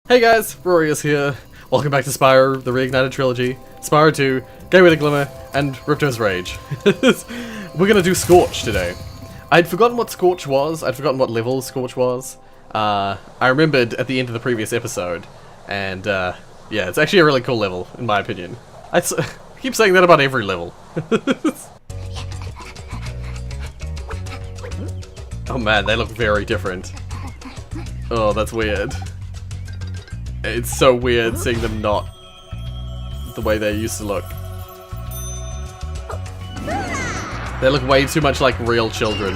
Hey guys, Rorius here. Welcome back to Spyro, the Reignited Trilogy, Spyro 2, Game with a Glimmer, and Ripto's Rage. We're gonna do Scorch today. I'd forgotten what Scorch was, I'd forgotten what level Scorch was. I remembered at the end of the previous episode, and yeah, it's actually a really cool level, in my opinion. I keep saying that about every level. Oh man, they look very different. Oh, that's weird. It's so weird seeing them not the way they used to look. They look way too much like real children.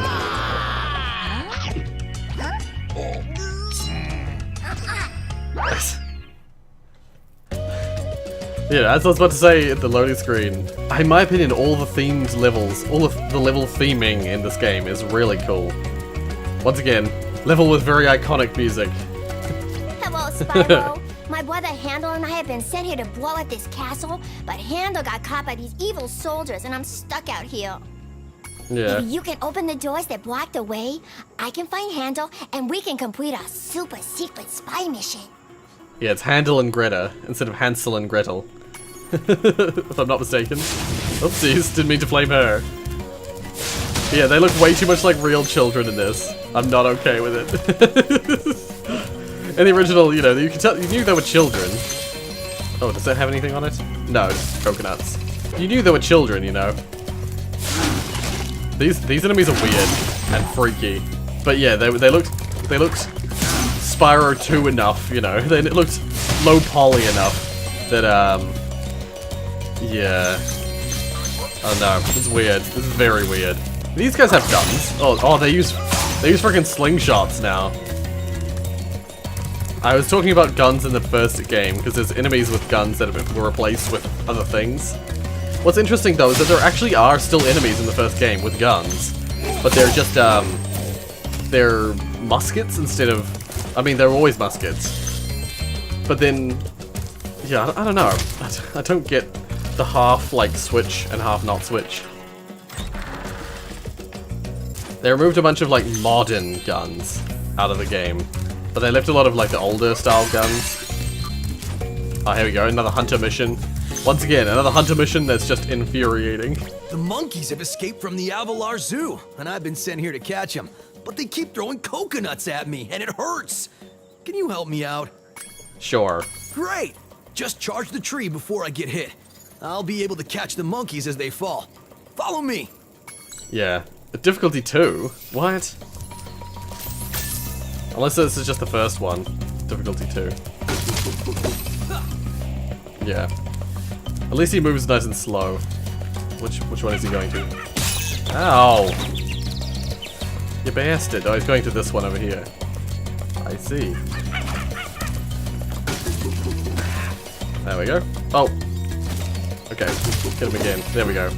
Yeah, as I was about to say at the loading screen, in my opinion, all the themed levels, all of the level theming in this game is really cool. Once again, level with very iconic music. Hello, Spyro. My brother Handel and I have been sent here to blow up this castle, but Handel got caught by these evil soldiers and I'm stuck out here. Yeah. If you can open the doors that block the way, I can find Handel and we can complete our super secret spy mission. Yeah, it's Handel and Greta instead of Hansel and Gretel. If I'm not mistaken. Oopsies, didn't mean to flame her. Yeah, they look way too much like real children in this. I'm not okay with it. In the original, you know, you knew they were children. Oh, does that have anything on it? No, it's coconuts. You knew they were children, you know. These enemies are weird and freaky, but yeah, they looked Spyro 2 enough, you know. They looked low poly enough that yeah. Oh no, it's weird. This is very weird. These guys have guns. Oh, they use freaking slingshots now. I was talking about guns in the first game, because there's enemies with guns that were replaced with other things. What's interesting though is that there actually are still enemies in the first game with guns, but they're just, they're muskets instead of, I mean, they're always muskets. But then, yeah, I don't know. I don't get the half, like, switch and half not switch. They removed a bunch of, like, modern guns out of the game. But they left a lot of, like, the older style guns. Oh, here we go, another hunter mission. Once again, another hunter mission that's just infuriating. The monkeys have escaped from the Avalar Zoo, and I've been sent here to catch them. But they keep throwing coconuts at me, and it hurts. Can you help me out? Sure. Great! Just charge the tree before I get hit. I'll be able to catch the monkeys as they fall. Follow me! Yeah. Difficulty 2? What? Unless this is just the first one. Difficulty 2. Yeah. At least he moves nice and slow. Which one is he going to? Ow! You bastard. Oh, he's going to this one over here. I see. There we go. Oh. Okay. Get him again. There we go.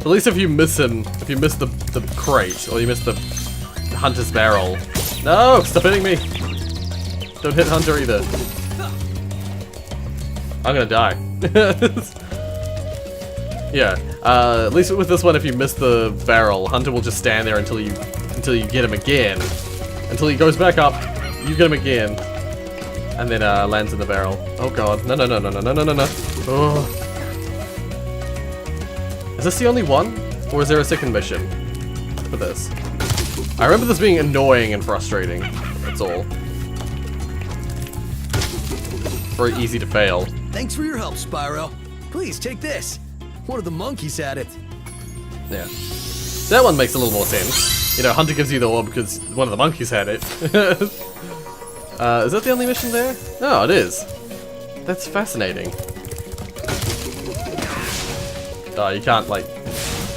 At least if you miss him, if you miss the crate, or you miss the hunter's barrel. No! Stop hitting me! Don't hit Hunter either. I'm gonna die. Yeah, at least with this one, if you miss the barrel, Hunter will just stand there until you get him again. Until he goes back up, you get him again. And then lands in the barrel. Oh god. No. Oh. Is this the only one? Or is there a second mission for this? I remember this being annoying and frustrating. That's all. Very easy to fail. Thanks for your help, Spyro. Please, take this. One of the monkeys had it. Yeah. That one makes a little more sense. You know, Hunter gives you the orb because one of the monkeys had it. Is that the only mission there? Oh, it is. That's fascinating. Oh, you can't, like...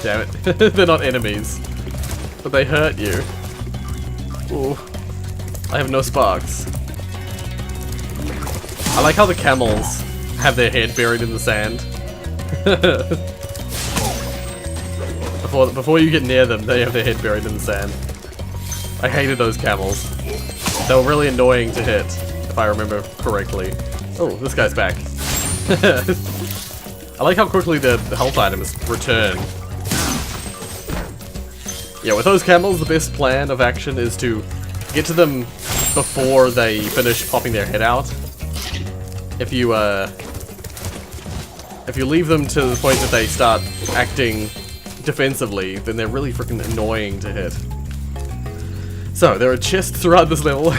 Damn it. They're not enemies. But they hurt you. Ooh. I have no sparks. I like how the camels have their head buried in the sand. Before you get near them, they have their head buried in the sand. I hated those camels. They were really annoying to hit, if I remember correctly. Oh, this guy's back. I like how quickly the health items return. Yeah, with those camels, the best plan of action is to get to them before they finish popping their head out. if you leave them to the point that they start acting defensively, then they're really freaking annoying to hit. So, there are chests throughout this level.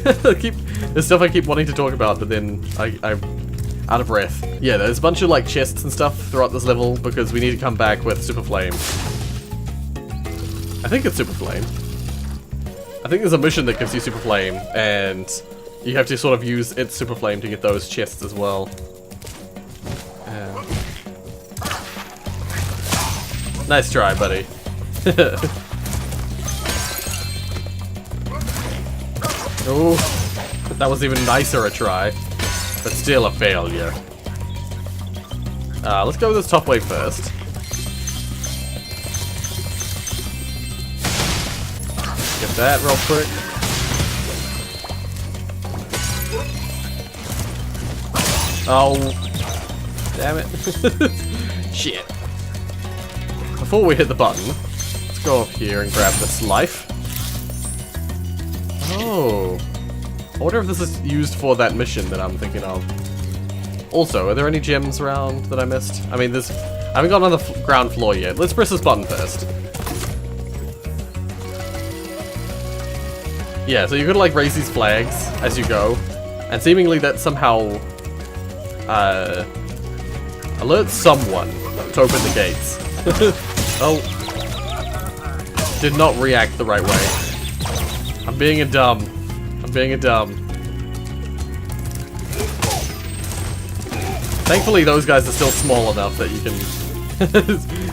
There's stuff I keep wanting to talk about, but then I'm out of breath. Yeah, there's a bunch of like chests and stuff throughout this level because we need to come back with Super Flame. I think it's Super Flame. I think there's a mission that gives you Super Flame, and you have to sort of use its Super Flame to get those chests as well. Nice try, buddy. Oh, that was even nicer a try, but still a failure. Let's go with this top wave first. Get that real quick. Oh, damn it. Shit. Before we hit the button, let's go up here and grab this life. Oh. I wonder if this is used for that mission that I'm thinking of. Also, are there any gems around that I missed? I mean, I haven't gone on the ground floor yet. Let's press this button first. Yeah, so you're gonna like raise these flags as you go, and seemingly that somehow alerts someone to open the gates. Oh, did not react the right way. I'm being a dumb. I'm being a dumb. Thankfully, those guys are still small enough that you can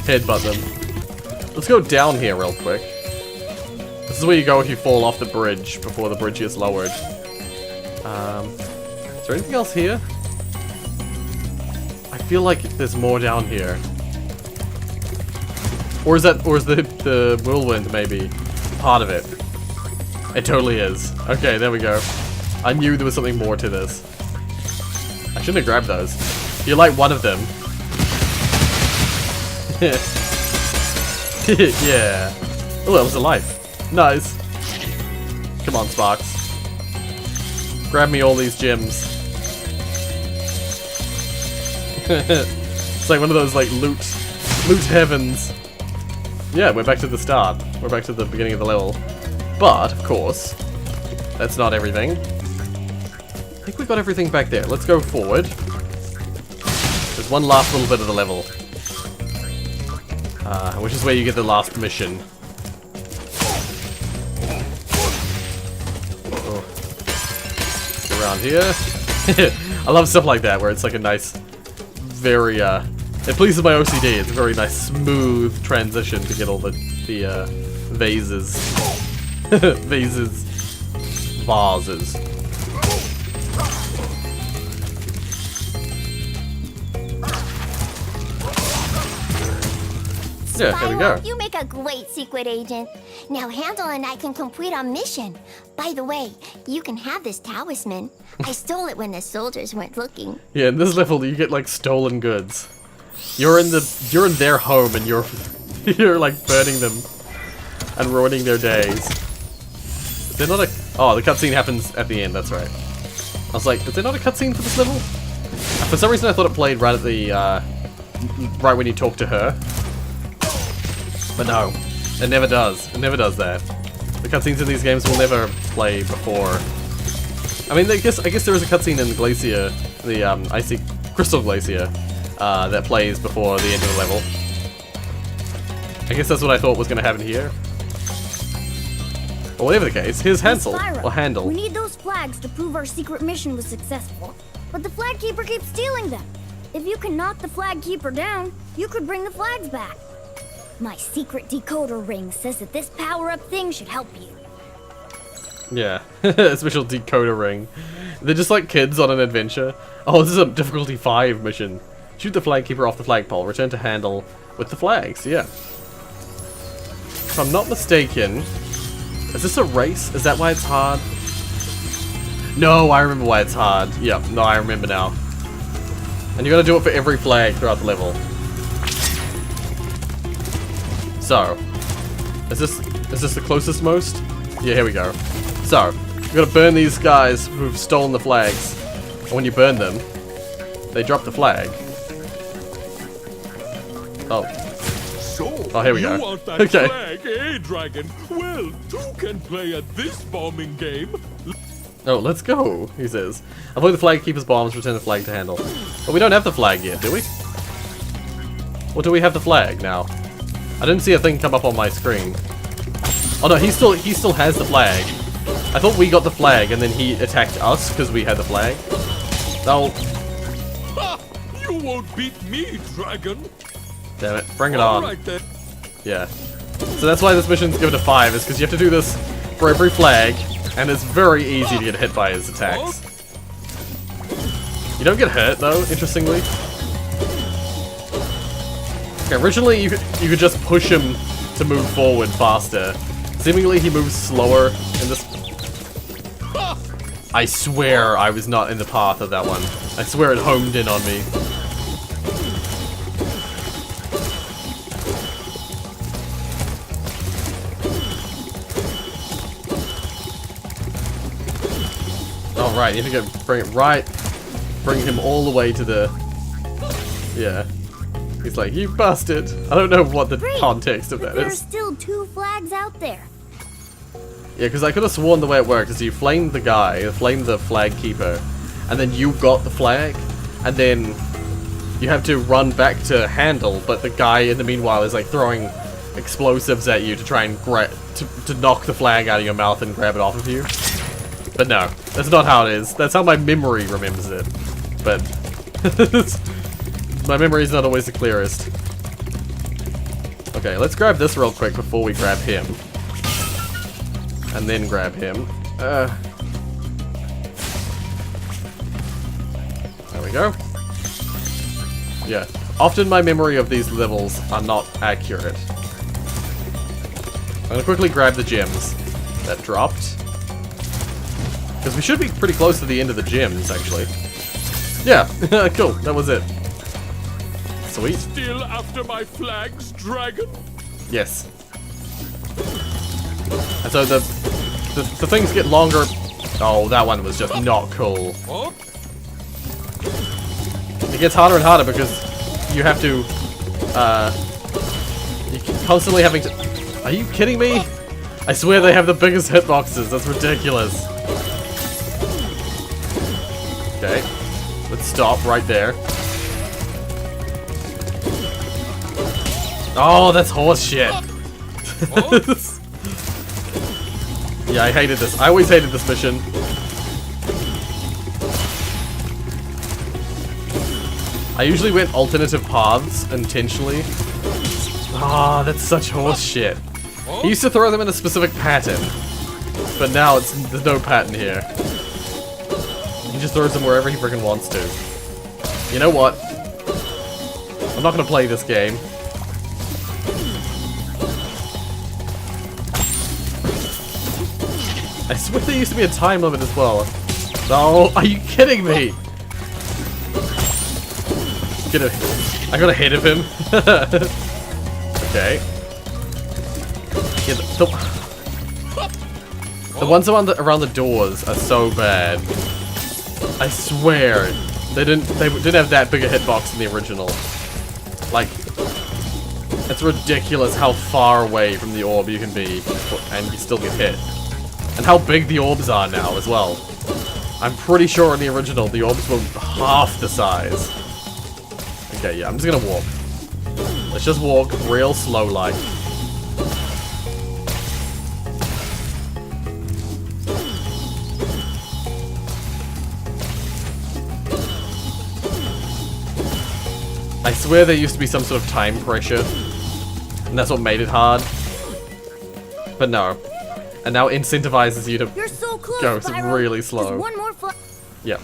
headbutt them. Let's go down here real quick. This is where you go if you fall off the bridge before the bridge gets lowered. Is there anything else here? I feel like there's more down here. Or is the whirlwind maybe part of it? It totally is. Okay, there we go. I knew there was something more to this. I shouldn't have grabbed those. You're like one of them. Yeah. Oh, that was a life. Nice. Come on, Sparks. Grab me all these gems. It's like one of those like loot heavens. Yeah, we're back to the start. We're back to the beginning of the level. But, of course, that's not everything. I think we've got everything back there. Let's go forward. There's one last little bit of the level. Which is where you get the last mission. Oh. Go around here. I love stuff like that, where it's like a nice, very, it pleases my OCD. It's a very nice, smooth transition to get all the vases. Vases. Yeah, here we go. You make a great secret agent. Now Handel and I can complete our mission. By the way, you can have this talisman. I stole it when the soldiers weren't looking. Yeah, in this level you get like stolen goods. You're in their home and you're like burning them and ruining their days. Is there not a oh, the cutscene happens at the end, that's right. I was like, is there not a cutscene for this level? For some reason I thought it played right at the right when you talk to her. But no, it never does. It never does that. The cutscenes in these games will never play before. I mean, I guess there is a cutscene in Glacier, the Icy Crystal Glacier, that plays before the end of the level. I guess that's what I thought was going to happen here. But whatever the case, here's Hansel, or Handel. We need those flags to prove our secret mission was successful. But the flag keeper keeps stealing them. If you can knock the flag keeper down, you could bring the flags back. My secret decoder ring says that this power-up thing should help you. Yeah, a special decoder ring. They're just like kids on an adventure. Oh, this is a difficulty 5 mission. Shoot the flag keeper off the flagpole. Return to Handel with the flags. Yeah. If I'm not mistaken, is this a race? Is that why it's hard? No, I remember why it's hard. Yep, no, I remember now. And you gotta do it for every flag throughout the level. So, is this the closest most? Yeah, here we go. So, you gotta burn these guys who've stolen the flags. And when you burn them, they drop the flag. Oh. Oh, here we go. You want that Okay. flag, eh, Dragon? Well, two can play at this bombing game. Oh, let's go, he says. Avoid the flag keeper's bombs, return the flag to Handel. But we don't have the flag yet, do we? Or do we have the flag now? I didn't see a thing come up on my screen. Oh no, he still has the flag. I thought we got the flag and then he attacked us because we had the flag. No. Ha! You won't beat me, Dragon. Damn it, bring it on. Alright then. Yeah. So that's why this mission's given a 5, is because you have to do this for every flag, and it's very easy to get hit by his attacks. You don't get hurt though, interestingly. Okay, originally you could just push him to move forward faster. Seemingly he moves slower in this. I swear I was not in the path of that one. I swear it homed in on me. Oh right, you have to bring him all the way to the. Yeah. He's like, you bastard! I don't know what the context of that There are is. still 2 flags out there. Yeah, because I could have sworn the way it worked is you flamed the guy, you flamed the flag keeper, and then you got the flag, and then you have to run back to Handel, but the guy in the meanwhile is like throwing explosives at you to try and to knock the flag out of your mouth and grab it off of you. But no, that's not how it is. That's how my memory remembers it. But my memory is not always the clearest. Okay, let's grab this real quick before we grab him. And then grab him. There we go. Yeah. Often my memory of these levels are not accurate. I'm gonna quickly grab the gems that dropped. Because we should be pretty close to the end of the gems, actually. Yeah, cool, that was it. Sweet. Still after my flags, Dragon? Yes. And so the things get longer. Oh, that one was just not cool. Huh? It gets harder and harder because you have to, you keep constantly having to. Are you kidding me? I swear they have the biggest hitboxes. That's ridiculous. Okay, let's stop right there. Oh, that's horse shit. Yeah, I hated this. I always hated this mission. I usually went alternative paths intentionally. Ah, that's such horse shit. He used to throw them in a specific pattern, but now there's no pattern here. He just throws them wherever he freaking wants to. You know what? I'm not gonna play this game. I swear there used to be a time limit as well. No, are you kidding me? I got ahead of him. Okay. Yeah, the ones around the doors are so bad. I swear they didn't have that big a hitbox in the original. Like, it's ridiculous how far away from the orb you can be and you still get hit. And how big the orbs are now as well. I'm pretty sure in the original the orbs were half the size. Okay, yeah, I'm just gonna walk. Let's just walk real slow like. I swear there used to be some sort of time pressure, and that's what made it hard. But no. And now incentivizes you to You're so close, go Spyro. really slow. Just one more flag. Yep.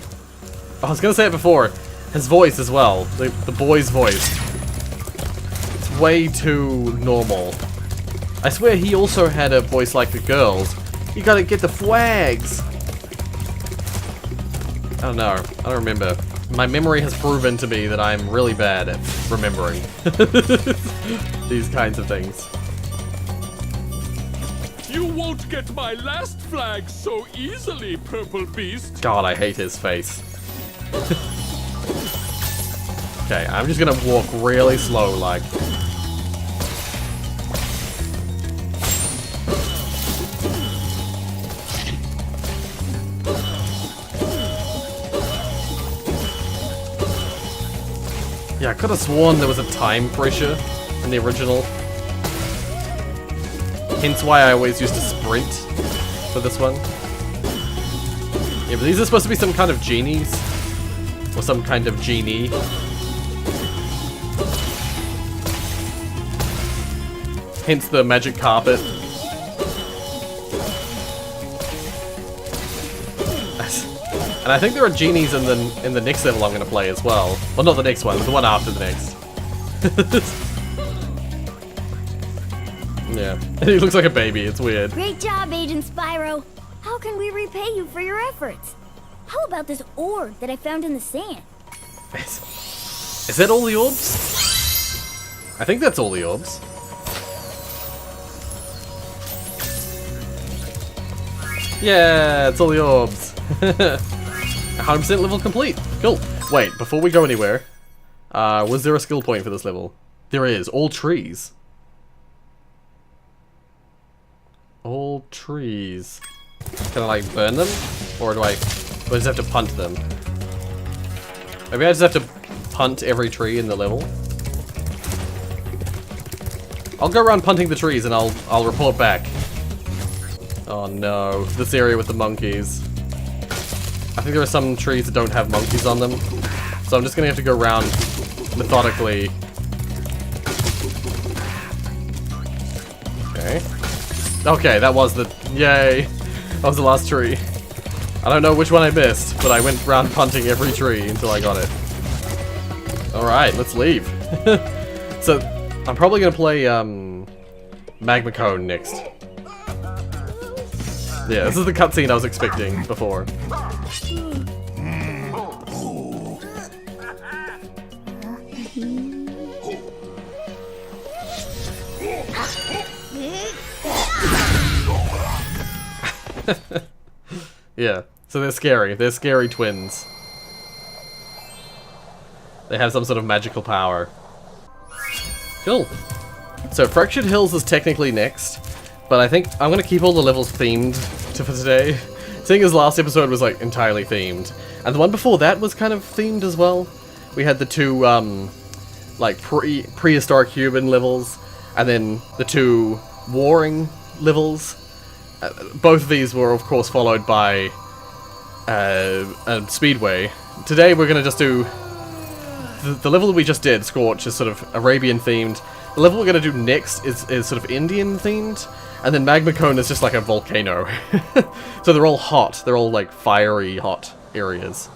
I was gonna say it before. His voice as well. The boy's voice. It's way too normal. I swear he also had a voice like the girls. You gotta get the flags! I don't know. I don't remember. My memory has proven to me that I'm really bad at remembering these kinds of things. You won't get my last flag so easily, Purple Beast. God, I hate his face. Okay, I'm just gonna walk really slow, like. Yeah, I could have sworn there was a time pressure in the original. Hence why I always used to sprint for this one. Yeah, but these are supposed to be some kind of genies. Or some kind of genie. Hence the magic carpet. And I think there are genies in the next level I'm gonna play as well. Well, not the next one, but the one after the next. Yeah, he looks like a baby. It's weird. Great job, Agent Spyro. How can we repay you for your efforts? How about this orb that I found in the sand? Is that all the orbs? I think that's all the orbs. Yeah, it's all the orbs. 100% level complete. Cool. Wait, before we go anywhere, was there a skill point for this level? There is. All trees. All trees. Can I, like, burn them? Or do I just have to punt them? Maybe I just have to punt every tree in the level? I'll go around punting the trees and I'll report back. Oh no, this area with the monkeys. I think there are some trees that don't have monkeys on them. So I'm just gonna have to go around methodically. Okay. Okay, that was the... Yay! That was the last tree. I don't know which one I missed, but I went round punting every tree until I got it. Alright, let's leave. So, I'm probably gonna play, Magma Cone next. Yeah, this is the cutscene I was expecting before. Yeah, so they're scary. They're scary twins. They have some sort of magical power. Cool. So Fractured Hills is technically next, but I think I'm gonna keep all the levels themed for today. Seeing as last episode was like entirely themed, and the one before that was kind of themed as well. We had the two like prehistoric human levels, and then the two warring levels. Both of these were, of course, followed by a speedway. Today we're gonna just do the level that we just did. Scorch is sort of Arabian themed. The level we're gonna do next is sort of Indian themed, and then Magma Cone is just like a volcano. So they're all hot. They're all like fiery hot areas.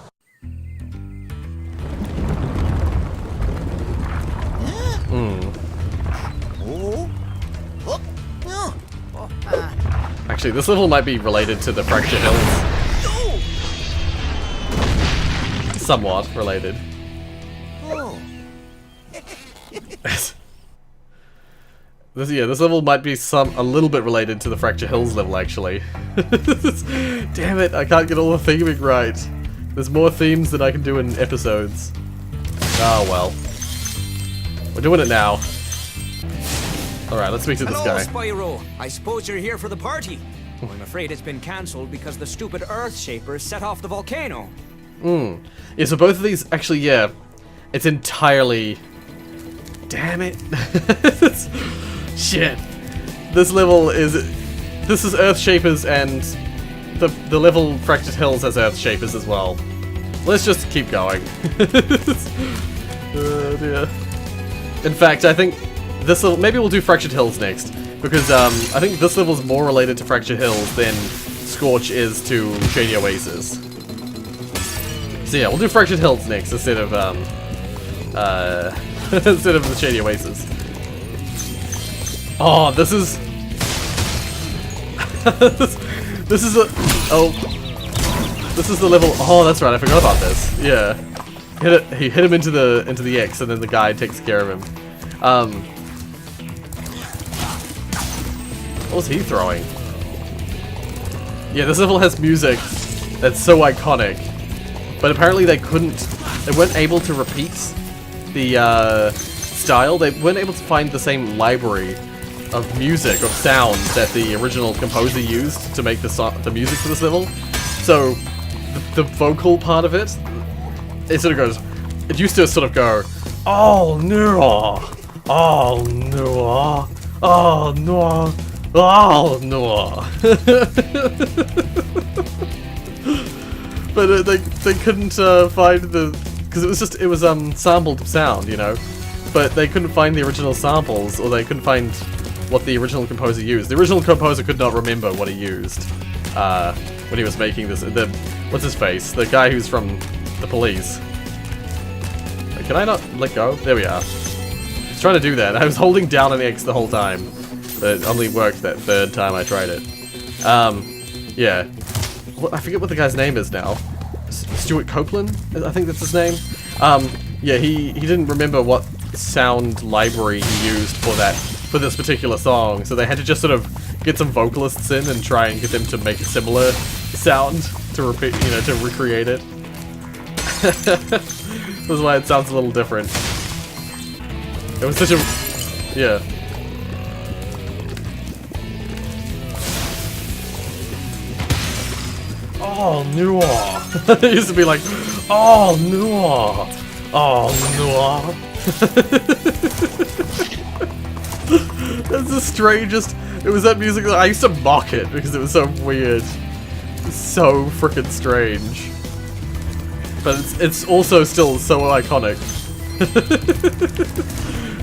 Actually, this level might be related to the Fractured Hills. Somewhat related. This level might be a little bit related to the Fractured Hills level, actually. Damn it, I can't get all the theming right. There's more themes than I can do in episodes. Oh well. We're doing it now. Alright, let's speak to this guy. Hello, Spyro. I suppose you're here for the party. I'm afraid it's been cancelled because the stupid earthshapers set off the volcano. Yeah, so both of these, actually, yeah. It's entirely... Damn it. Shit. This level is... This is Earthshapers, and the level Fractured Hills has Earthshapers as well. Let's just keep going. Oh dear. In fact, I think this level... Maybe we'll do Fractured Hills next. Because I think this level is more related to Fractured Hills than Scorch is to Shady Oasis. So yeah, we'll do Fractured Hills next instead of instead of the Shady Oasis. Oh, this is this is the level. Oh, that's right. I forgot about this. Yeah, he hit him into the X, and then the guy takes care of him. What was he throwing? Yeah, this level has music that's so iconic, but apparently they weren't able to repeat the style, they weren't able to find the same library of music, of sound, that the original composer used to make the music for this level. So, the vocal part of it, it sort of goes, it used to sort of go, oh no, oh no, oh no, oh no. But they couldn't find the, because it was sampled sound, you know, but they couldn't find the original samples, or they couldn't find what the original composer used. The original composer could not remember what he used when he was making this. What's his face? The guy who's from the police. Can I not let go? There we are. I was trying to do that. I was holding down an X the whole time, but it only worked that third time I tried it. Yeah. I forget what the guy's name is now. Stuart Copeland? I think that's his name. Yeah, he didn't remember what sound library he used for this particular song, so they had to just sort of get some vocalists in and try and get them to make a similar sound to repeat, you know, to recreate it. That's why it sounds a little different. It was such a... yeah. Oh, noir. It used to be like, oh, noir. Oh, noir. That's the strangest. It was that music that I used to mock it because it was so weird. So freaking strange. But it's also still so iconic.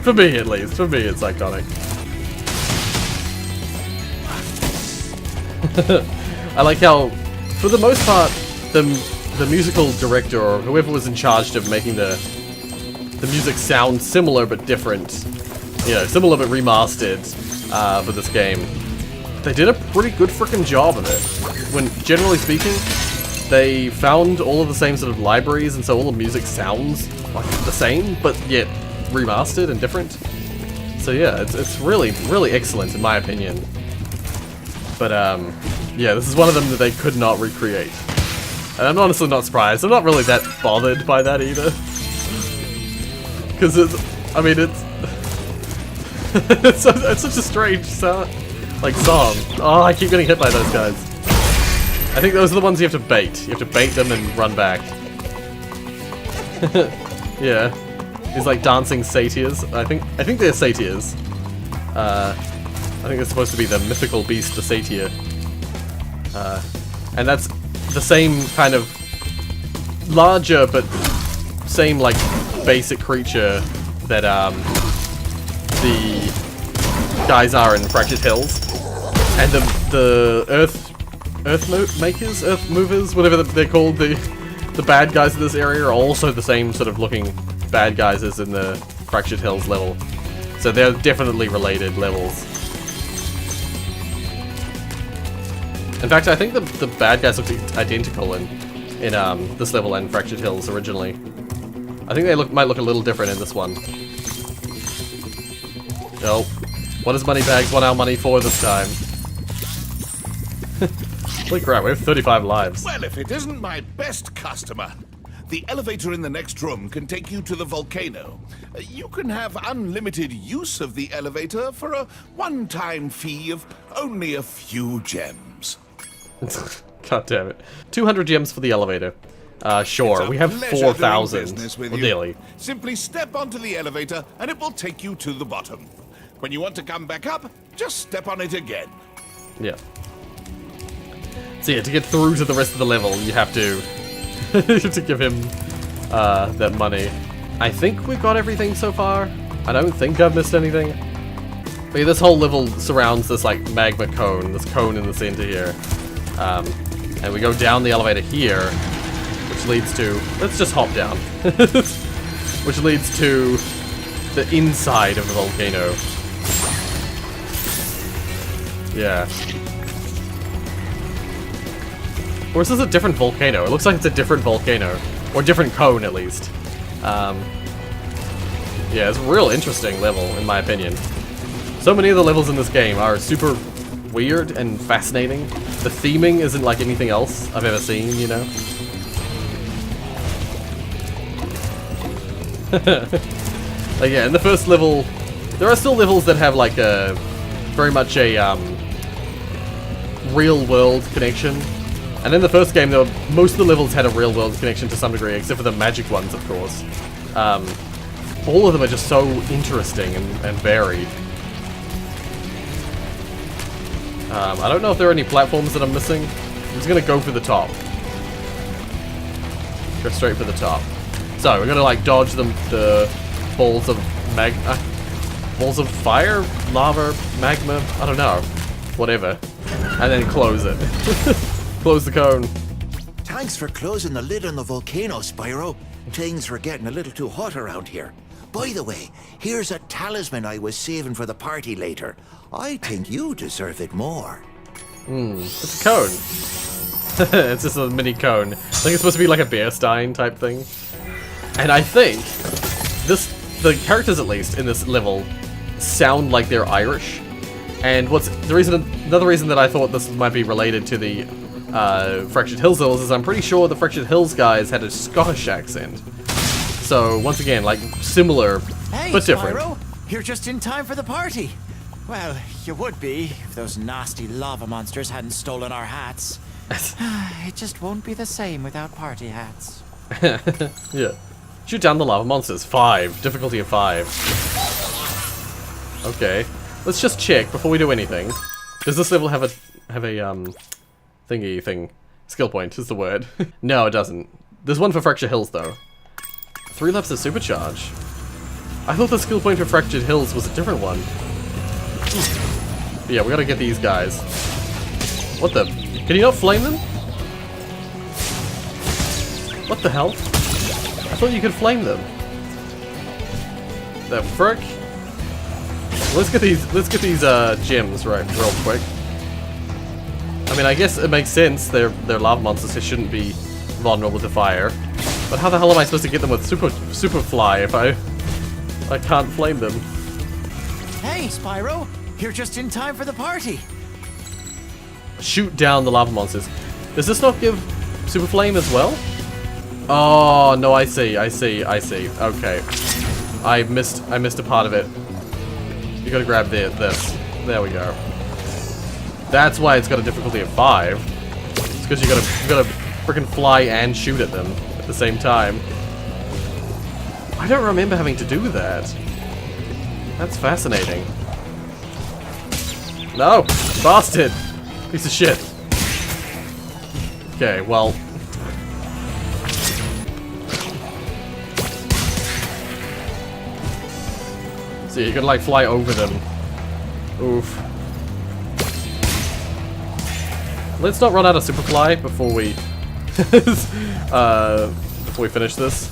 For me, at least. For me, it's iconic. I like how, for the most part, the musical director or whoever was in charge of making the music sound similar but different, you know, similar but remastered for this game, they did a pretty good freaking job of it. When, generally speaking, they found all of the same sort of libraries, and so all the music sounds like the same, but yet remastered and different. So yeah, it's really, really excellent in my opinion. But yeah, this is one of them that they could not recreate. And I'm honestly not surprised. I'm not really that bothered by that either. Because I mean, it's such a strange sound, like song. Oh, I keep getting hit by those guys. I think those are the ones you have to bait. You have to bait them and run back. Yeah. These like dancing satyrs. I think they're satyrs. I think they're supposed to be the mythical beast, the satyr. And that's the same kind of larger but same like basic creature that the guys are in Fractured Hills. And the earth movers, whatever they're called, the bad guys in this area are also the same sort of looking bad guys as in the Fractured Hills level. So they're definitely related levels. In fact, I think the bad guys look identical in this level and Fractured Hills originally. I think they might look a little different in this one. Oh, what does Moneybags want our money for this time? Holy crap, we have 35 lives. Well, if it isn't my best customer. The elevator in the next room can take you to the volcano. You can have unlimited use of the elevator for a one-time fee of only a few gems. God damn it. 200 gems for the elevator. Sure, we have 4,000. Well, nearly. Simply step onto the elevator and it will take you to the bottom. When you want to come back up, just step on it again. Yeah. So yeah, to get through to the rest of the level, you have to to give him that money. I think we've got everything so far. I don't think I've missed anything. But yeah, this whole level surrounds this like magma cone, this cone in the center here. And we go down the elevator here, which leads to, let's just hop down. Which leads to the inside of the volcano. Yeah. Or is this a different volcano? It looks like it's a different volcano. Or different cone, at least. Yeah, it's a real interesting level, in my opinion. So many of the levels in this game are super weird and fascinating. The theming isn't like anything else I've ever seen, you know? Like, yeah, in the first level, there are still levels that have like a very much a real-world connection. And in the first game, most of the levels had a real-world connection to some degree, except for the magic ones, of course. All of them are just so interesting and varied. I don't know if there are any platforms that I'm missing. I'm just gonna go for the top. Go straight for the top. So we're gonna like dodge the balls of balls of fire, lava, magma. I don't know, whatever, and then close it. Close the cone. Thanks for closing the lid on the volcano, Spyro. Things were getting a little too hot around here. By the way, here's a talisman I was saving for the party later. I think you deserve it more. It's a cone. It's just a mini cone. I think it's supposed to be like a bear stein type thing. And I think the characters, at least in this level, sound like they're Irish. And another reason that I thought this might be related to the Fractured Hills levels is I'm pretty sure the Fractured Hills guys had a Scottish accent. So once again, like similar, but different. Spyro, you're just in time for the party. Well, you would be if those nasty lava monsters hadn't stolen our hats. It just won't be the same without party hats. Yeah. Shoot down the lava monsters. 5. Difficulty of 5. Okay. Let's just check before we do anything. Does this level have a thingy thing? Skill point is the word. No, it doesn't. There's one for Fractured Hills though. 3 laps of supercharge. I thought the skill point for Fractured Hills was a different one. But yeah, we gotta get these guys. What the? Can you not flame them? What the hell? I thought you could flame them. The frick? Let's get these gems right real quick. I mean, I guess it makes sense. They're lava monsters, so shouldn't be vulnerable to fire. But how the hell am I supposed to get them with super fly if I can't flame them? Hey, Spyro, you're just in time for the party. Shoot down the lava monsters. Does this not give super flame as well? Oh no, I see. Okay, I missed a part of it. You gotta grab this. There we go. That's why it's got a difficulty of 5. It's because you gotta freaking fly and shoot at them at the same time. I don't remember having to do that. That's fascinating. No! Bastard! Piece of shit. Okay, well. So you can like fly over them. Oof. Let's not run out of superfly before we finish this.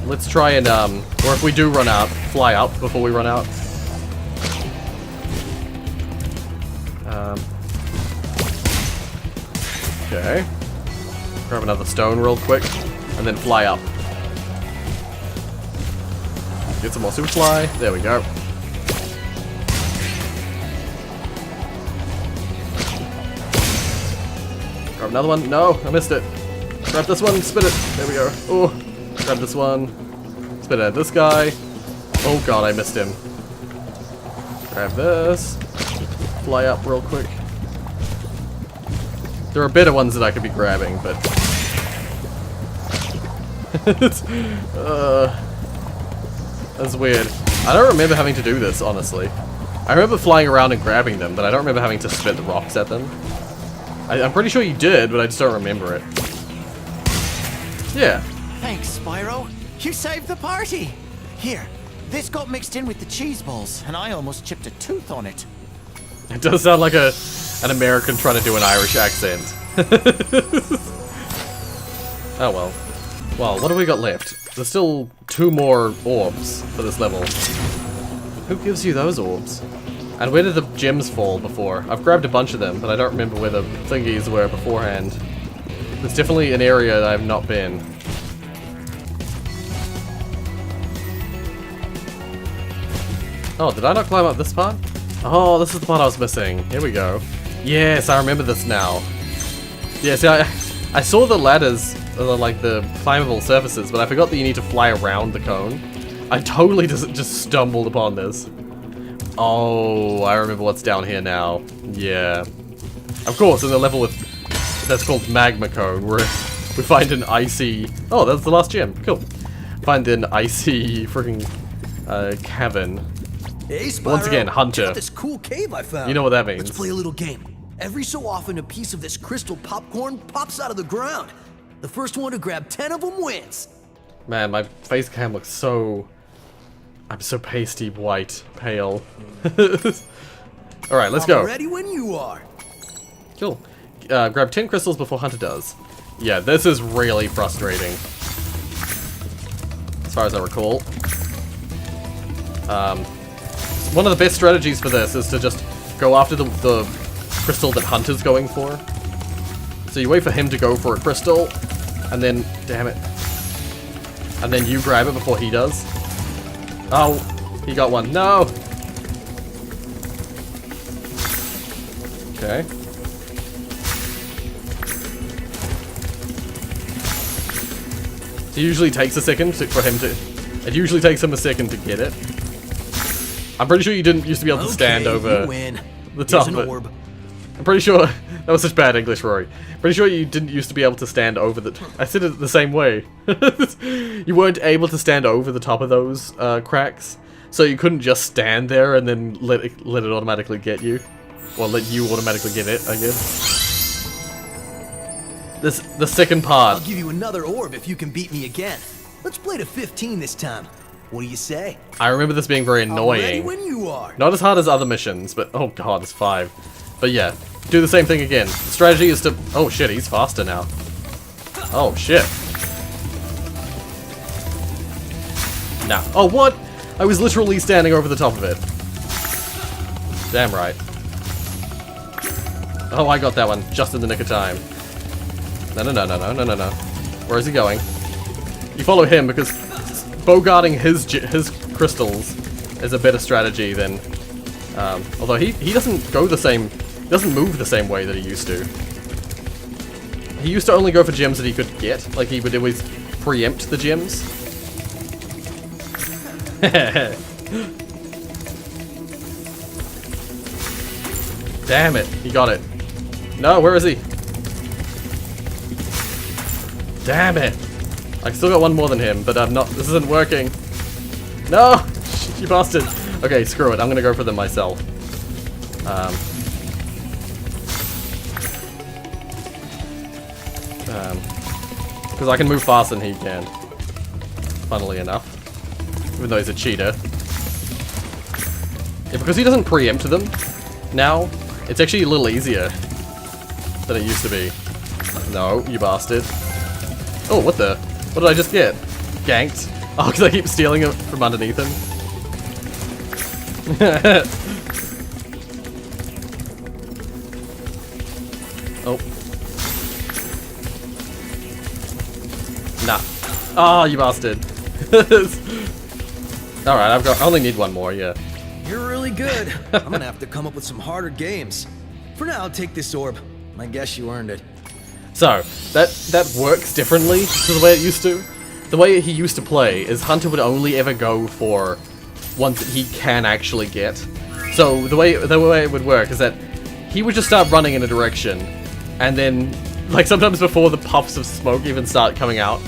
Let's try and or if we do run out, fly up before we run out. Okay. Grab another stone real quick, and then fly up. Get some more superfly. There we go. Grab another one. No, I missed it. Grab this one, spin it. There we go. Oh, grab this one. Spin it at this guy. Oh god, I missed him. Grab this. Fly up real quick. There are better ones that I could be grabbing, but that's weird. I don't remember having to do this, honestly. I remember flying around and grabbing them, but I don't remember having to spit the rocks at them. I'm pretty sure you did, but I just don't remember it. Yeah. Thanks, Spyro. You saved the party. Here, this got mixed in with the cheese balls, and I almost chipped a tooth on it. It does sound like an American trying to do an Irish accent. Oh well. Well, what have we got left? There's still 2 more orbs for this level. Who gives you those orbs? And where did the gems fall before? I've grabbed a bunch of them, but I don't remember where the thingies were beforehand. There's definitely an area that I've not been. Oh, did I not climb up this part? Oh, this is the part I was missing. Here we go. Yes, I remember this now. Yeah, see, I saw the ladders like the climbable surfaces, but I forgot that you need to fly around the cone. I totally just stumbled upon this. Oh, I remember what's down here now. Yeah. Of course, in the level with that's called Magma Cone, where we find an icy... Oh, that's the last gem. Cool. Find an icy freaking cavern. Hey, Spyro. Once again, Hunter. Check out this cool cave I found. You know what that means. Let's play a little game. Every so often, a piece of this crystal popcorn pops out of the ground. The first one to grab 10 of them wins. Man, my face cam looks so... I'm so pasty white, pale. Alright, let's go. Ready when you are. Cool. Grab 10 crystals before Hunter does. Yeah, this is really frustrating. As far as I recall. One of the best strategies for this is to just go after the crystal that Hunter's going for. So you wait for him to go for a crystal, and then, damn it. And then you grab it before he does. Oh, he got one. No! Okay. It usually takes a second for him to... It usually takes him a second to get it. I'm pretty sure you didn't used to be able to stand over the top of it. Orb. I'm pretty sure... That was such bad English, Rory. Pretty sure you didn't used to be able to stand over the... I said it the same way. You weren't able to stand over the top of those cracks. So you couldn't just stand there and then let it automatically get you. Or let you automatically get it, I guess. The second part. I'll give you another orb if you can beat me again. Let's play to 15 this time. What do you say? I remember this being very I'm annoying. ready when you are. Not as hard as other missions, but oh god, it's 5. But yeah, do the same thing again. The strategy is to... Oh shit, he's faster now. Oh shit. Nah. Oh what? I was literally standing over the top of it. Damn right. Oh, I got that one just in the nick of time. No. Where is he going? You follow him because bogarting his crystals is a better strategy than... although he doesn't go the same... He doesn't move the same way that he used to. He used to only go for gems that he could get. Like, he would always preempt the gems. Damn it, he got it. No, where is he? Damn it. I still got one more than him, but I'm not... This isn't working. No! You bastard. Okay, screw it. I'm gonna go for them myself. Because I can move faster than he can. Funnily enough. Even though he's a cheater. Yeah, because he doesn't preempt them now, it's actually a little easier than it used to be. No, you bastard. Oh, what the? What did I just get? Ganked? Oh, because I keep stealing it from underneath him. Oh. Nah. Ah, oh, you bastard. Alright, I only need one more, yeah. You're really good. I'm gonna have to come up with some harder games. For now, take this orb. I guess you earned it. So, that works differently to the way it used to. The way he used to play is Hunter would only ever go for ones that he can actually get. So the way it would work is that he would just start running in a direction, and then, like, sometimes before the puffs of smoke even start coming out,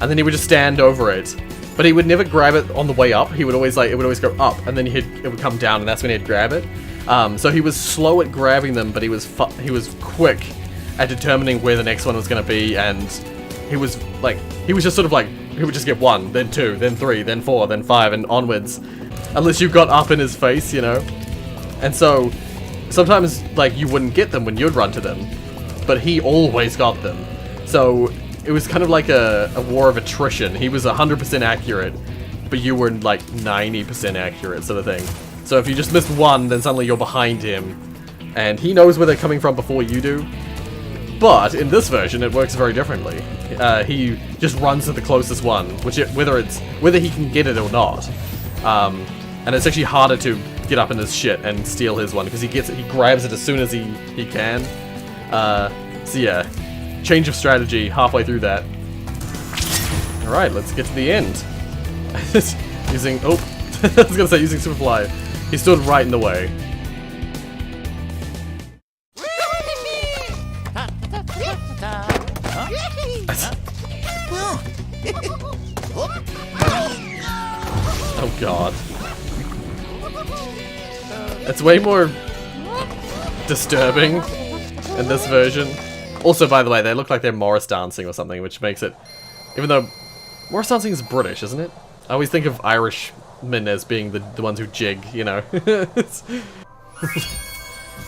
and then he would just stand over it. But he would never grab it on the way up. He would always, like, it would always go up, and then it would come down, and that's when he'd grab it. So he was slow at grabbing them, but he was quick at determining where the next one was going to be, and he was just sort of like, he would just get 1, then 2, then 3, then 4, then 5, and onwards. Unless you got up in his face, you know? And so, sometimes, like, you wouldn't get them when you'd run to them, but he always got them. So, it was kind of like a war of attrition. He was 100% accurate, but you were, like, 90% accurate, sort of thing. So if you just missed 1, then suddenly you're behind him, and he knows where they're coming from before you do. But in this version, it works very differently. He just runs to the closest one, whether he can get it or not. And it's actually harder to get up in his shit and steal his one because he grabs it as soon as he can. So yeah, change of strategy halfway through that. Alright, let's get to the end. Using... Oh, I was gonna say using Superfly. He stood right in the way. Oh god. It's way more disturbing in this version. Also, by the way, they look like they're Morris dancing or something, which makes it... Even though Morris dancing is British, isn't it? I always think of Irishmen as being the ones who jig, you know.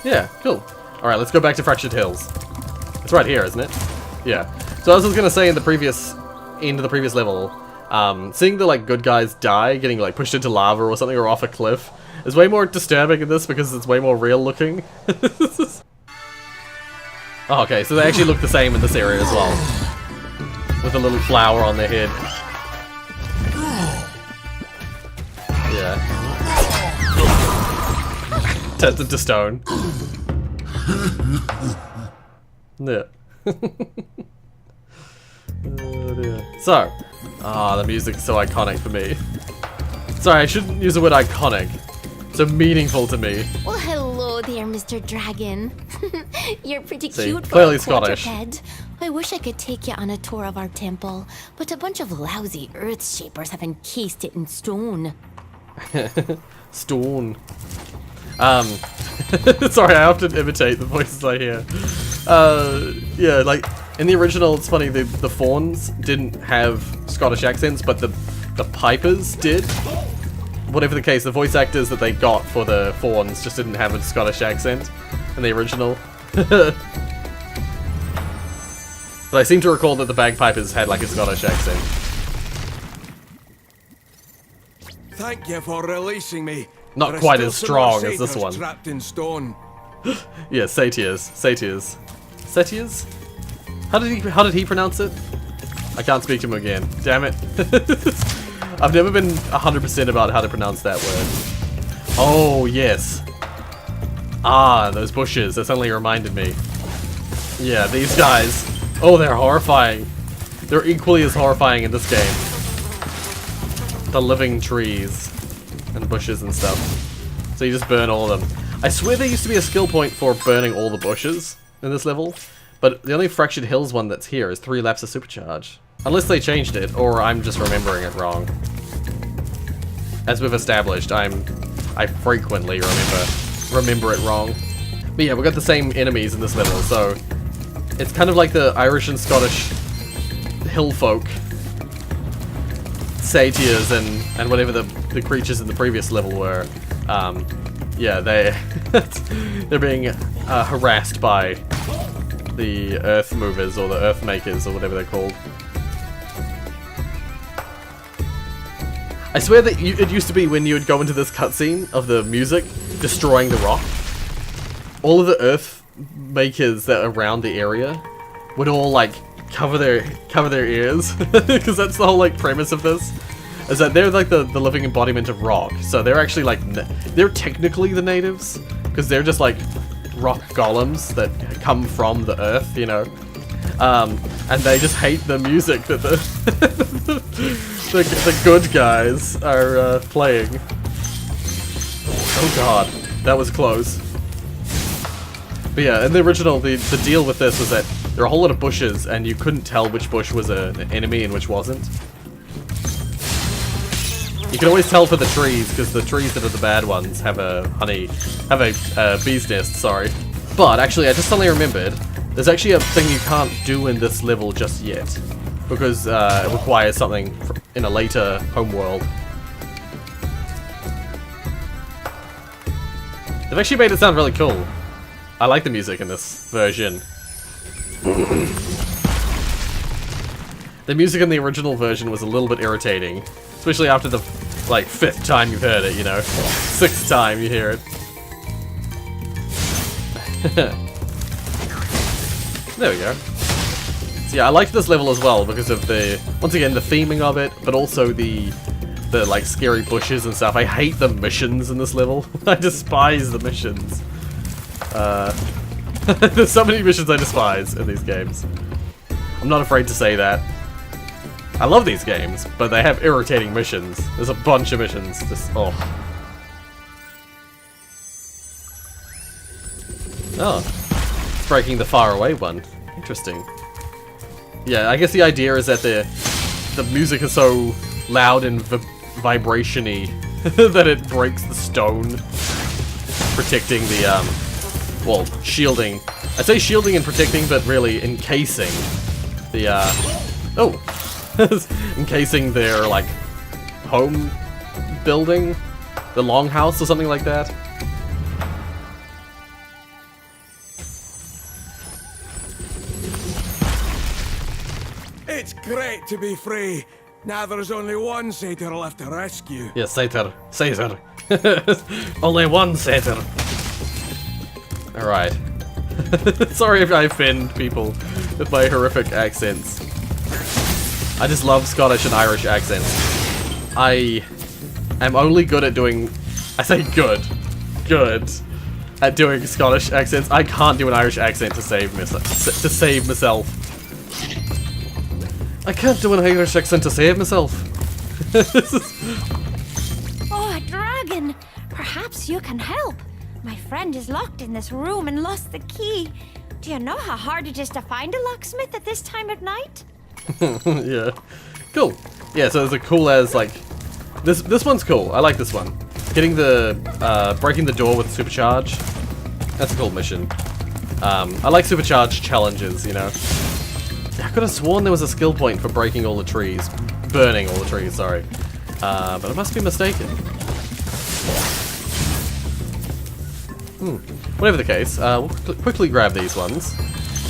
Yeah, cool. Alright, let's go back to Fractured Hills. It's right here, isn't it? Yeah. So as I was gonna say in the previous level, seeing the like good guys die, getting like pushed into lava or something or off a cliff, is way more disturbing in this because it's way more real looking. Oh, okay, so they actually look the same in this area as well. With a little flower on their head. Yeah. Turns into stone. Yeah. Oh dear. So, the music is so iconic for me. Sorry, I shouldn't use the word iconic. So meaningful to me. Well, hello there, Mr. Dragon. You're pretty See, cute for clearly a Scottish. quadruped. I wish I could take you on a tour of our temple, but a bunch of lousy earthshapers have encased it in stone. Stone. Sorry, I often imitate the voices I hear. Yeah, like, in the original, it's funny, the fauns didn't have Scottish accents, but the pipers did. Whatever the case, the voice actors that they got for the fauns just didn't have a Scottish accent in the original. But I seem to recall that the bagpipers had like a Scottish accent. Thank you for releasing me. Not quite as strong as this one. Trapped in stone. Yeah, Satyrs. Satyrs. Satyrs? How did he pronounce it? I can't speak to him again. Damn it. I've never been 100% about how to pronounce that word. Oh, yes. Ah, those bushes. That suddenly reminded me. Yeah, these guys. Oh, they're horrifying. They're equally as horrifying in this game. The living trees and bushes and stuff. So you just burn all of them. I swear there used to be a skill point for burning all the bushes in this level, but the only Fractured Hills one that's here is 3 laps of supercharge. Unless they changed it, or I'm just remembering it wrong. As we've established, I frequently remember it wrong. But yeah, we've got the same enemies in this level, so it's kind of like the Irish and Scottish hill folk. Satyrs and whatever the creatures in the previous level were. Yeah, they're being harassed by the earth movers or the earth makers or whatever they're called. I swear that it used to be when you would go into this cutscene of the music destroying the rock, all of the earth makers that are around the area would all like cover their ears because that's the whole like premise of this. Is that they're like the living embodiment of rock, so they're actually like they're technically the natives because they're just like rock golems that come from the earth, you know, and they just hate the music that the good guys are playing. Oh god, that was close. But yeah, in the original, the deal with this was that there are a whole lot of bushes, and you couldn't tell which bush was an enemy and which wasn't. You can always tell for the trees, because the trees that are the bad ones have a bee's nest, sorry. But actually, I just suddenly remembered, there's actually a thing you can't do in this level just yet, because it requires something in a later homeworld. They've actually made it sound really cool. I like the music in this version. The music in the original version was a little bit irritating, especially after the, like, 5th time you've heard it, you know? 6th time you hear it. There we go. So yeah, I liked this level as well because of the, once again, the theming of it, but also the like, scary bushes and stuff. I hate the missions in this level. I despise the missions. There's so many missions I despise in these games. I'm not afraid to say that. I love these games, but they have irritating missions. There's a bunch of missions. Just, oh. Oh. Breaking the far away one. Interesting. Yeah, I guess the idea is that the music is so loud and vibration-y that it breaks the stone, protecting the, well, shielding. I say shielding and protecting, but really encasing the, encasing their, like, home building, the longhouse or something like that. It's great to be free. Now there's only one satyr left to rescue. Yes, satyr. Satyr. Only one satyr. Alright. Sorry if I offend people with my horrific accents. I just love Scottish and Irish accents. I am only good at doing... I say good at doing Scottish accents. I can't do an Irish accent to save myself. I can't do an Irish accent to save myself. Oh, a dragon! Perhaps you can help. My friend is locked in this room and lost the key. Do you know how hard it is to find a locksmith at this time of night? Yeah. Cool. Yeah, so there's a cool as, like... This one's cool. I like this one. Getting the... breaking the door with supercharge. That's a cool mission. I like supercharge challenges, you know. I could have sworn there was a skill point for breaking all the trees. Burning all the trees, sorry. But I must be mistaken. Whatever the case, we'll quickly grab these ones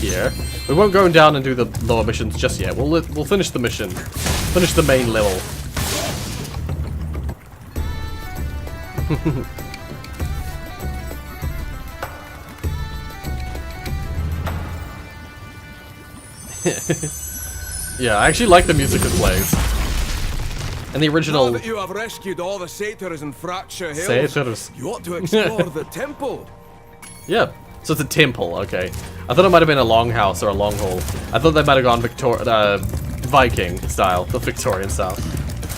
here. We won't go down and do the lower missions just yet. We'll finish the mission. Finish the main level. Yeah, I actually like the music it plays. And the original... Now that you have rescued all the satyrs in Fracture Hills, Satyrs. you ought to explore the temple. Yeah, so it's a temple, okay. I thought it might have been a longhouse or a long hall. I thought they might have gone Viking style, the Victorian style.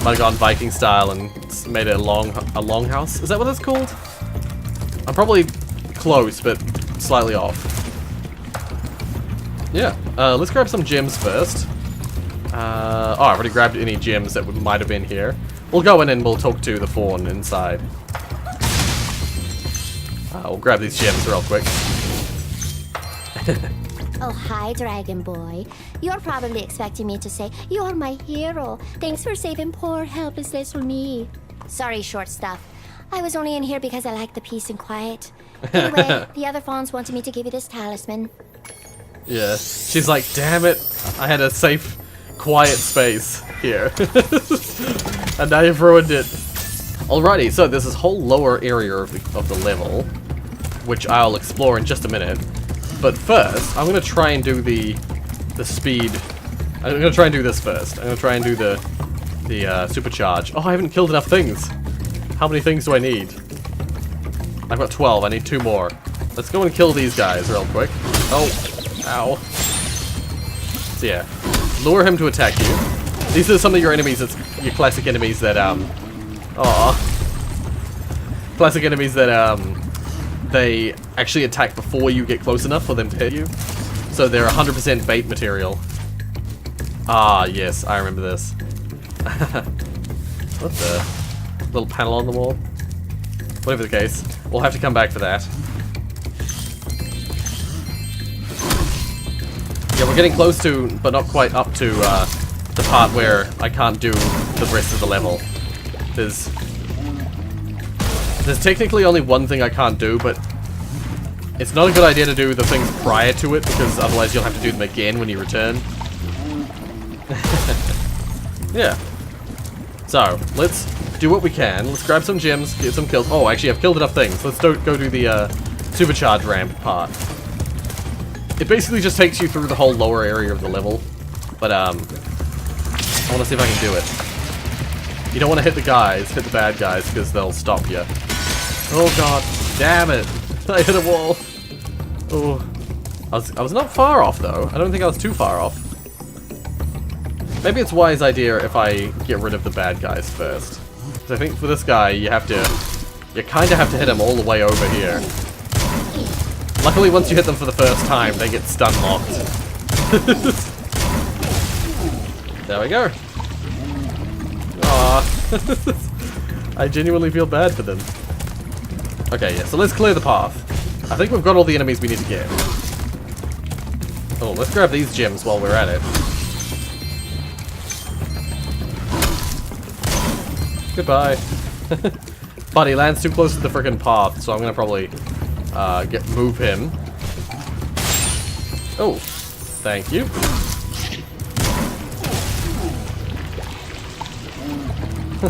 Might have gone Viking style and made it a longhouse. Is that what it's called? I'm probably close, but slightly off. Yeah, let's grab some gems first. Oh, I already grabbed any gems that might have been here. We'll go in and we'll talk to the fawn inside. We'll grab these gems real quick. Oh, hi, Dragon Boy. You're probably expecting me to say, "You're my hero. Thanks for saving poor, helpless little me." Sorry, short stuff. I was only in here because I like the peace and quiet. Anyway, the other fawns wanted me to give you this talisman. Yeah, she's like, damn it, I had a safe, quiet space here. And now you've ruined it. Alrighty, so there's this whole lower area of the level, which I'll explore in just a minute. But first, I'm going to try and do the speed. I'm going to try and do this first. I'm going to try and do the supercharge. Oh, I haven't killed enough things. How many things do I need? I've got 12, I need 2 more. Let's go and kill these guys real quick. Oh. Ow. So yeah, lure him to attack you. These are some of your enemies, your classic enemies that, classic enemies that, they actually attack before you get close enough for them to hit you. So they're 100% bait material. Ah, yes, I remember this. What the? Little panel on the wall? Whatever the case, we'll have to come back for that. Yeah, we're getting close to, but not quite up to, the part where I can't do the rest of the level. There's technically only one thing I can't do, but it's not a good idea to do the things prior to it, because otherwise you'll have to do them again when you return. Yeah. So, let's do what we can. Let's grab some gems, get some kills. Oh, actually, I've killed enough things. Let's go do the, supercharge ramp part. It basically just takes you through the whole lower area of the level, but I want to see if I can do it. You don't want to hit the guys, hit the bad guys, because they'll stop you. Oh god, damn it! I hit a wall. Oh, I was not far off though. I don't think I was too far off. Maybe it's a wise idea if I get rid of the bad guys first. Because I think for this guy, you kind of have to hit him all the way over here. Luckily, once you hit them for the first time, they get stun locked. There we go. Aww. I genuinely feel bad for them. Okay, yeah, so let's clear the path. I think we've got all the enemies we need to get. Oh, let's grab these gems while we're at it. Goodbye. Buddy lands too close to the frickin' path, so I'm gonna probably move him. Oh, thank you.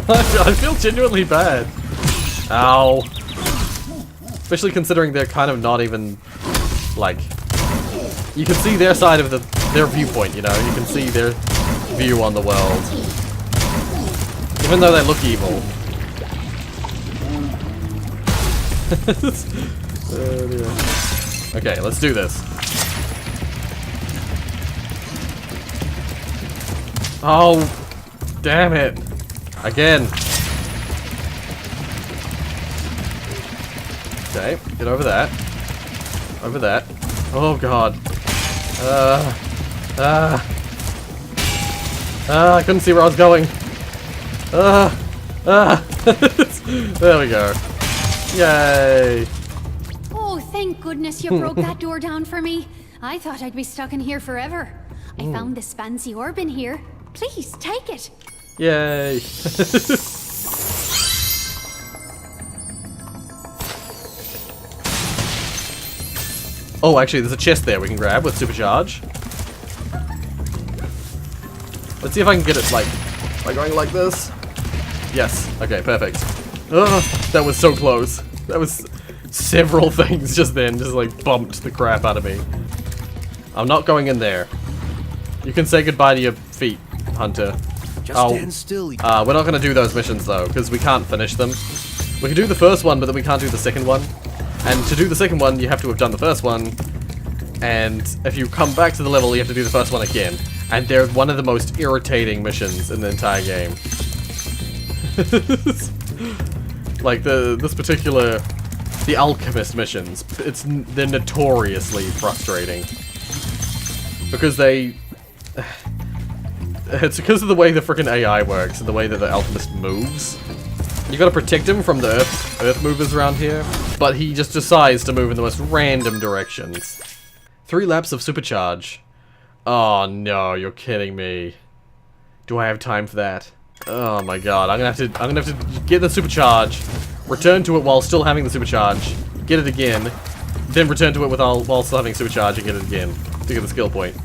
I feel genuinely bad. Ow. Especially considering they're kind of not even, like... You can see their side of their viewpoint, you know? You can see their view on the world. Even though they look evil. Oh, dear. Okay, let's do this. Oh, damn it. Again. Okay, get over that. Over that. Oh god. I couldn't see where I was going. There we go. Yay. Oh, thank goodness you broke that door down for me. I thought I'd be stuck in here forever. I found this fancy orb in here. Please, take it. Yay. Oh, actually, there's a chest there we can grab with supercharge. Let's see if I can get it, like, by going like this. Yes. Okay, perfect. Ugh, that was so close. That was several things just then, just like bumped the crap out of me. I'm not going in there. You can say goodbye to your feet, Hunter. Just stand still. We're not going to do those missions though, because we can't finish them. We can do the first one, but then we can't do the second one. And to do the second one, you have to have done the first one. And if you come back to the level, you have to do the first one again. And they're one of the most irritating missions in the entire game. Like this particular, the alchemist missions, they're notoriously frustrating because it's because of the way the frickin' AI works and the way that the alchemist moves. You gotta protect him from the earth movers around here, but he just decides to move in the most random directions. 3 laps of supercharge. Oh no, you're kidding me. Do I have time for that? Oh my god, I'm gonna have to get the supercharge, return to it while still having the supercharge, get it again, then return to it while still having supercharge and get it again to get the skill point.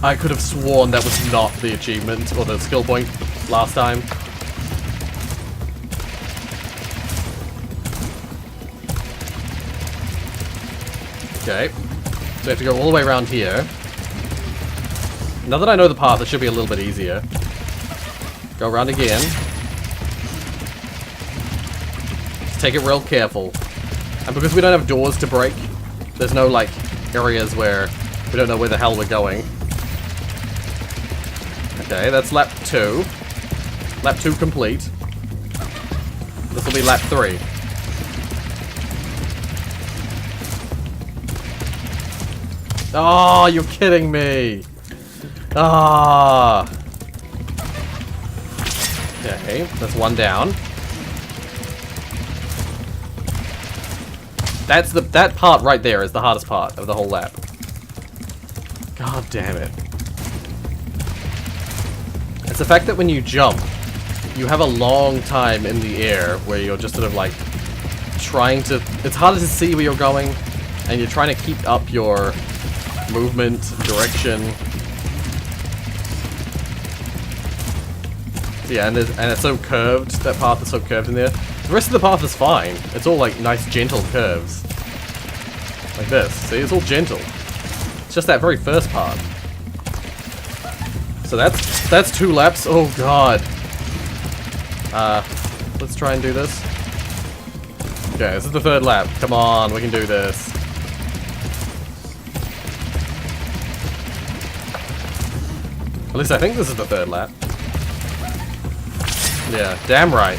I could have sworn that was not the achievement or the skill point last time. Okay, so we have to go all the way around here. Now that I know the path, it should be a little bit easier. Go around again. Just take it real careful. And because we don't have doors to break, there's no, like, areas where we don't know where the hell we're going. Okay, that's lap 2. Lap 2 complete. This will be lap 3. Oh, you're kidding me! Ah. Okay, that's one down. That part right there is the hardest part of the whole lap. God damn it. It's the fact that when you jump, you have a long time in the air where you're just sort of like trying to... It's harder to see where you're going, and you're trying to keep up your movement, direction. Yeah, and it's so curved. That path is so curved in there. The rest of the path is fine. It's all like nice, gentle curves. Like this. See, it's all gentle. It's just that very first part. So that's 2 laps. Oh god. Let's try and do this. Okay, this is the 3rd lap. Come on, we can do this. At least I think this is the third lap. Yeah, damn right.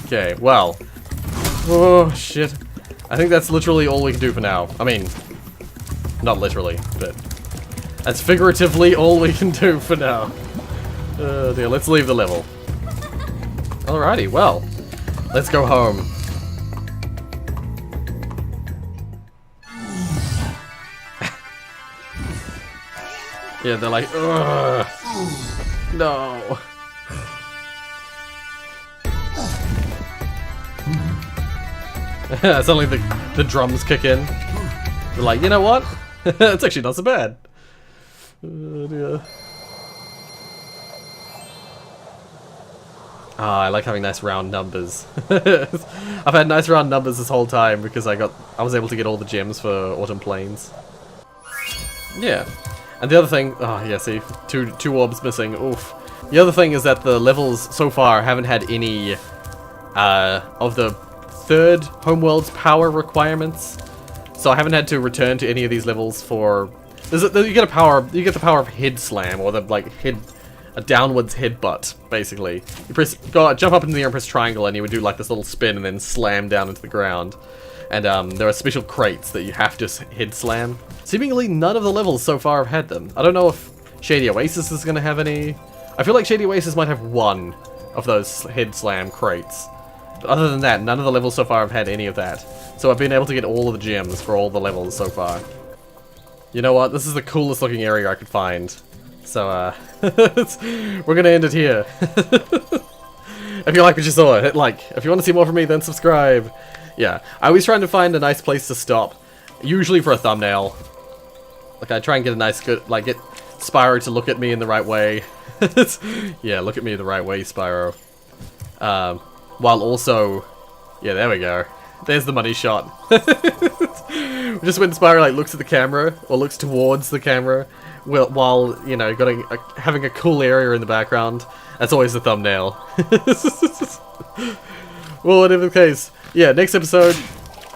Okay, well. Oh, shit. I think that's literally all we can do for now. I mean, not literally, but that's figuratively all we can do for now. Oh dear, let's leave the level. Alrighty, well, let's go home. Yeah, they're like, ugh. No. Suddenly the drums kick in. They're like, you know what? It's actually not so bad. Oh dear. Ah, I like having nice round numbers. I've had nice round numbers this whole time because I was able to get all the gems for Autumn Plains. Yeah. And the other thing, oh yeah, see, two orbs missing, oof. The other thing is that the levels so far haven't had any of the third homeworld's power requirements. So I haven't had to return to any of these levels for... you get the power of head slam, or the like a downwards headbutt, basically. You jump up into the air and press triangle, and you would do like this little spin and then slam down into the ground. And there are special crates that you have to head slam. Seemingly none of the levels so far have had them. I don't know if Shady Oasis is going to have any. I feel like Shady Oasis might have one of those head slam crates. But other than that, none of the levels so far have had any of that. So I've been able to get all of the gems for all the levels so far. You know what? This is the coolest looking area I could find. So, we're going to end it here. If you like what you saw, hit like. If you want to see more from me, then subscribe. Yeah, I was trying to find a nice place to stop. Usually for a thumbnail. Like, I try and get a nice, good, like, get Spyro to look at me in the right way. Yeah, look at me the right way, Spyro. While also... Yeah, there we go. There's the money shot. Just when Spyro, like, looks at the camera, or looks towards the camera, while you know, having a cool area in the background. That's always the thumbnail. Well, whatever the case. Yeah, next episode,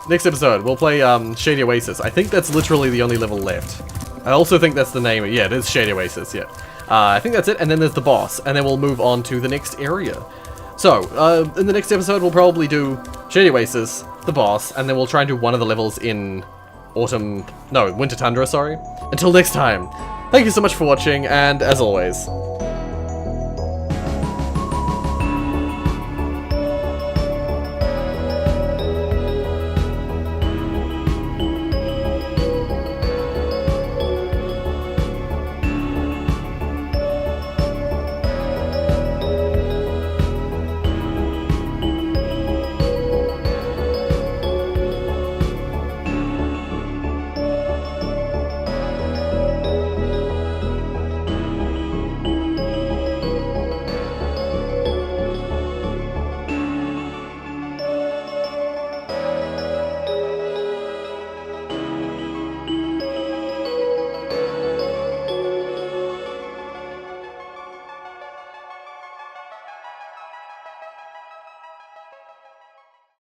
we'll play Shady Oasis. I think that's literally the only level left. I also think that's the name. Yeah, it is Shady Oasis, yeah. I think that's it, and then there's the boss, and then we'll move on to the next area. So, in the next episode, we'll probably do Shady Oasis, the boss, and then we'll try and do one of the levels in Winter Tundra, sorry. Until next time, thank you so much for watching, and as always,